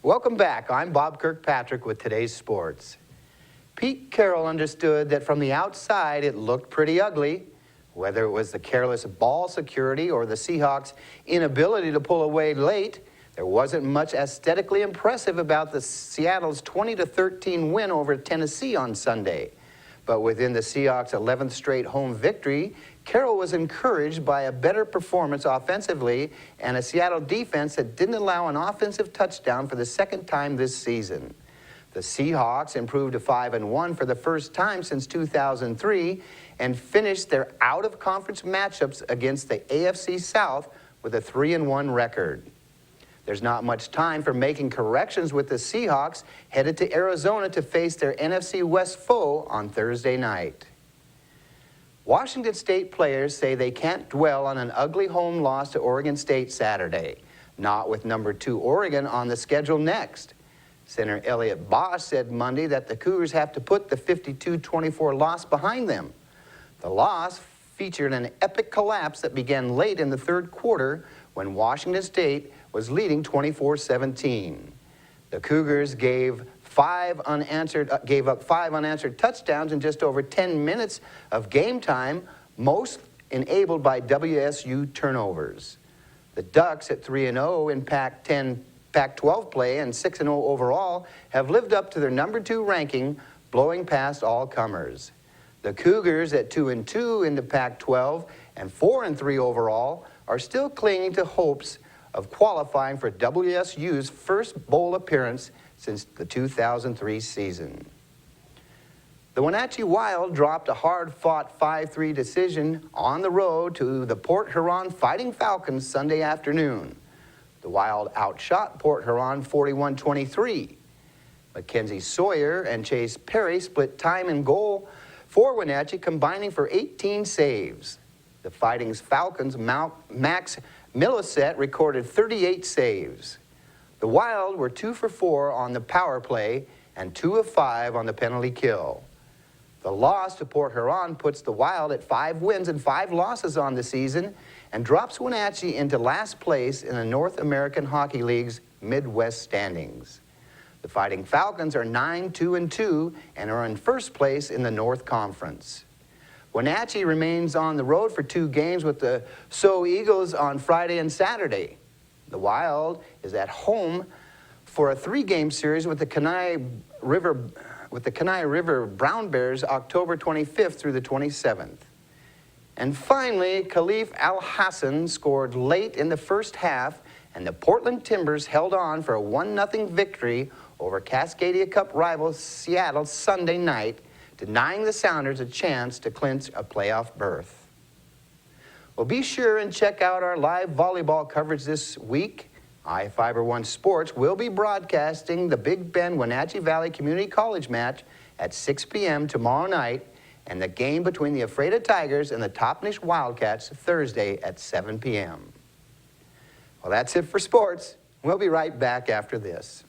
Welcome back. I'm Bob Kirkpatrick with today's sports. Pete Carroll understood that from the outside it looked pretty ugly, whether it was the careless ball security or the Seahawks' inability to pull away late. There wasn't much aesthetically impressive about the Seattle's 20-13 win over Tennessee on Sunday. But within the Seahawks' 11th straight home victory, Carroll was encouraged by a better performance offensively and a Seattle defense that didn't allow an offensive touchdown for the second time this season. The Seahawks improved to 5-1 for the first time since 2003 and finished their out-of-conference matchups against the AFC South with a 3-1 record. There's not much time for making corrections with the Seahawks headed to Arizona to face their NFC West foe on Thursday night. Washington State players say they can't dwell on an ugly home loss to Oregon State Saturday, not with number 2 Oregon on the schedule next. Center Elliott Bosch said Monday that the Cougars have to put the 52-24 loss behind them. The loss featured an epic collapse that began late in the third quarter when Washington State was leading 24-17. The Cougars gave up 5 unanswered touchdowns in just over 10 minutes of game time, most enabled by WSU turnovers. The Ducks at 3-0 in Pac-12 play and 6-0 overall have lived up to their number 2 ranking, blowing past all comers. The Cougars at 2-2 in the Pac-12 and 4-3 overall are still clinging to hopes of qualifying for WSU's first bowl appearance since the 2003 season. The Wenatchee Wild dropped a hard-fought 5-3 decision on the road to the Port Huron Fighting Falcons Sunday afternoon. The Wild outshot Port Huron 41-23. Mackenzie Sawyer and Chase Perry split time and goal for Wenatchee, combining for 18 saves. The Fighting Falcons' Max Millicent recorded 38 saves. The Wild were 2 for 4 on the power play and 2 of 5 on the penalty kill. The loss to Port Huron puts the Wild at 5 wins and 5 losses on the season and drops Wenatchee into last place in the North American Hockey League's Midwest standings. The Fighting Falcons are 9-2-2 and are in first place in the North Conference. Wenatchee remains on the road for 2 games with the Sioux Eagles on Friday and Saturday. The Wild is at home for a 3-game series with the Kenai River Brown Bears October 25th through the 27th. And finally, Khalif Al-Hassan scored late in the first half, and the Portland Timbers held on for a 1-0 victory over Cascadia Cup rival Seattle Sunday night, denying the Sounders a chance to clinch a playoff berth. Well, be sure and check out our live volleyball coverage this week. iFIBER 1 Sports will be broadcasting the Big Bend Wenatchee Valley Community College match at 6 p.m. tomorrow night and the game between the Ephrata Tigers and the Toppenish Wildcats Thursday at 7 p.m. Well, that's it for sports. We'll be right back after this.